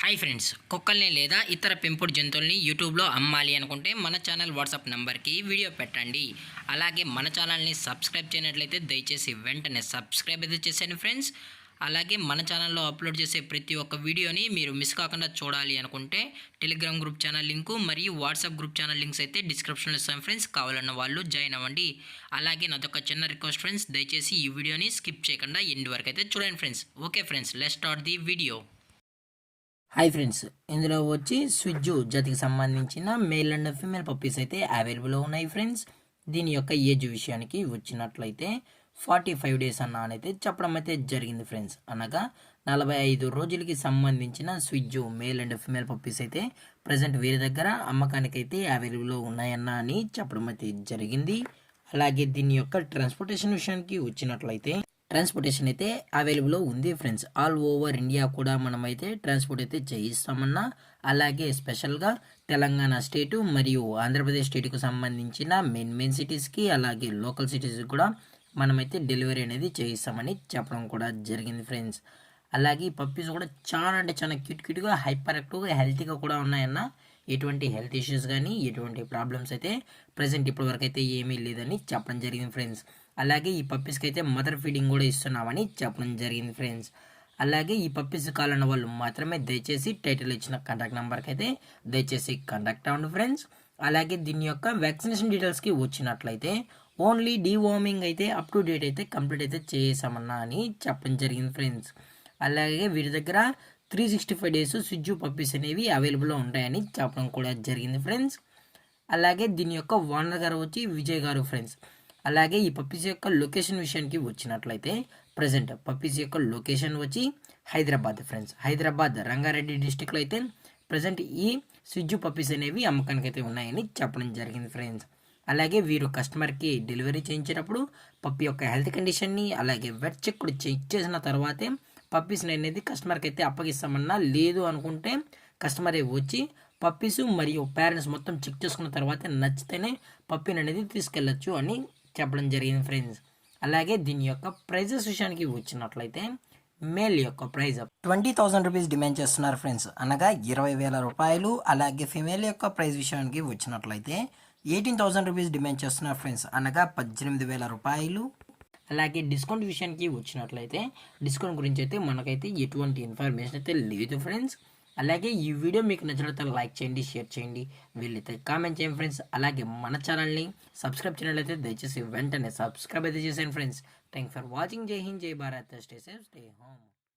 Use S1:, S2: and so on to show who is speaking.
S1: Hi friends, కుక్కల్ని లేదా ఇతర పెంపుడు జంతువుల్ని యూట్యూబ్లో అమ్మాలి అనుకుంటే మన ఛానల్ వాట్సాప్ నెంబర్కి వీడియో పెట్టండి. అలాగే మన ఛానల్ని సబ్స్క్రైబ్ చేయనట్లయితే దయచేసి వెంటనే సబ్స్క్రైబ్ అయితే చేసేయండి ఫ్రెండ్స్. అలాగే మన ఛానల్లో అప్లోడ్ చేసే ప్రతి ఒక్క వీడియోని మీరు మిస్ కాకుండా చూడాలి అనుకుంటే టెలిగ్రామ్ గ్రూప్ ఛానల్ లింకు మరియు వాట్సాప్ గ్రూప్ ఛానల్ లింక్స్ అయితే డిస్క్రిప్షన్లో ఇస్తాను ఫ్రెండ్స్. కావాలన్న వాళ్ళు జాయిన్ అవ్వండి. అలాగే నాదొక చిన్న రిక్వెస్ట్ ఫ్రెండ్స్, దయచేసి ఈ వీడియోని స్కిప్ చేయకుండా ఎండ్ వరకు అయితే చూడండి friends. Okay friends, let's start the video. Hi friends, ఇందులో వచ్చి స్విజ్జు జాతికి సంబంధించిన మేల్ అండ్ ఫీమేల్ పప్పీస్ అయితే అవైలబుల్లో ఉన్నాయి ఫ్రెండ్స్. దీని యొక్క ఏజ్ విషయానికి వచ్చినట్లయితే 45 డేస్ అయితే చెప్పడం అయితే జరిగింది ఫ్రెండ్స్. అనగా 45 రోజులకి సంబంధించిన స్విజ్జు మేల్ అండ్ ఫీమేల్ పప్పీస్ అయితే ప్రజెంట్ వీరి దగ్గర అమ్మకానికి అయితే అవైలబుల్లో ఉన్నాయన్న అని చెప్పడం అయితే జరిగింది. అలాగే దీని యొక్క ట్రాన్స్పోర్టేషన్ విషయానికి వచ్చినట్లయితే ట్రాన్స్పోర్టేషన్ అయితే అవైలబుల్లో ఉంది ఫ్రెండ్స్. ఆల్ ఓవర్ ఇండియా కూడా మనమైతే ట్రాన్స్పోర్ట్ అయితే చేయిస్తామన్నా. అలాగే స్పెషల్గా తెలంగాణ స్టేటు మరియు ఆంధ్రప్రదేశ్ స్టేట్కు సంబంధించిన మెయిన్ సిటీస్కి అలాగే లోకల్ సిటీస్కి కూడా మనమైతే డెలివరీ అనేది చేయిస్తామని చెప్పడం కూడా జరిగింది ఫ్రెండ్స్. అలాగే ఈ పప్పీస్ కూడా చాలా అంటే చాలా క్యూట్గా హైపర్ యాక్టివ్గా హెల్తీగా కూడా ఉన్నాయన్న. ఎటువంటి హెల్త్ ఇష్యూస్ కానీ ఎటువంటి ప్రాబ్లమ్స్ అయితే ప్రజెంట్ ఇప్పటివరకు అయితే ఏమీ లేదని చెప్పడం జరిగింది ఫ్రెండ్స్. అలాగే ఈ పప్పీస్కి అయితే మదర్ ఫీడింగ్ కూడా ఇస్తున్నామని చెప్పడం జరిగింది ఫ్రెండ్స్. అలాగే ఈ పప్పీస్ కావాలన్న వాళ్ళు మాత్రమే దయచేసి టైటిల్ ఇచ్చిన కాంటాక్ట్ నెంబర్కి అయితే దయచేసి కాంటాక్ట్ అవ్వండి ఫ్రెండ్స్. అలాగే దీని యొక్క వ్యాక్సినేషన్ డీటెయిల్స్కి వచ్చినట్లయితే ఓన్లీ డీవార్మింగ్ అయితే అప్ టు డేట్ అయితే కంప్లీట్ అయితే చేసామన్నా అని చెప్పడం జరిగింది ఫ్రెండ్స్. అలాగే వీరి దగ్గర 365 డేస్ స్విజ్జు పప్పీస్ అనేవి అవైలబుల్లో ఉంటాయని చెప్పడం కూడా జరిగింది ఫ్రెండ్స్. అలాగే దీని యొక్క ఓనర్ గారు వచ్చి విజయ్ గారు ఫ్రెండ్స్. అలాగే ఈ పప్పీస్ యొక్క లొకేషన్ విషయానికి వచ్చినట్లయితే ప్రజెంట్ పప్పీస్ యొక్క లొకేషన్ వచ్చి హైదరాబాద్ ఫ్రెండ్స్. హైదరాబాద్ రంగారెడ్డి డిస్టిక్లో అయితే ప్రజెంట్ ఈ స్విజ్జు పప్పీస్ అనేవి అమ్మకానికి అయితే ఉన్నాయని చెప్పడం జరిగింది ఫ్రెండ్స్. అలాగే వీరు కస్టమర్కి డెలివరీ చేయించేటప్పుడు పప్పి యొక్క హెల్త్ కండిషన్ని అలాగే వెట్ చెక్ కూడా చెక్ చేసిన తర్వాతే పప్పీస్ని అనేది కస్టమర్కి అయితే అప్పగిస్తామన్నా. లేదు అనుకుంటే కస్టమరే వచ్చి పప్పీస్ మరియు పేరెంట్స్ మొత్తం చెక్ చేసుకున్న తర్వాత నచ్చితేనే పప్పీని అనేది తీసుకెళ్ళచ్చు అని చెప్పడం జరిగింది ఫ్రెండ్స్. అలాగే దీని యొక్క ప్రైజెస్ విషయానికి వచ్చినట్లయితే మేల్ యొక్క ప్రైజ్ 20,000 రూపీస్ డిమాండ్ చేస్తున్నారు ఫ్రెండ్స్, అనగా 20,000 రూపాయలు. అలాగే ఫిమేల్ యొక్క ప్రైజ్ విషయానికి వచ్చినట్లయితే 18,000 రూపీస్ డిమాండ్ చేస్తున్నారు ఫ్రెండ్స్, అనగా 18,000 రూపాయలు. అలాగే డిస్కౌంట్ విషయానికి వచ్చినట్లయితే డిస్కౌంట్ గురించి అయితే మనకైతే ఎటువంటి ఇన్ఫర్మేషన్ అయితే లేదు ఫ్రెండ్స్. అలాగే ఈ వీడియో మీకు నచ్చినట్లయితే లైక్ చేయండి, షేర్ చేయండి, వీళ్ళైతే కామెంట్ చేయండి ఫ్రెండ్స్. అలాగే మన ఛానల్ని సబ్స్క్రైబ్ చేయనట్లయితే దయచేసి వెంటనే సబ్స్క్రైబ్ అయితే చేసేయండి ఫ్రెండ్స్. Thank for watching. జై హింద్, జై Bharat, stay safe, stay home.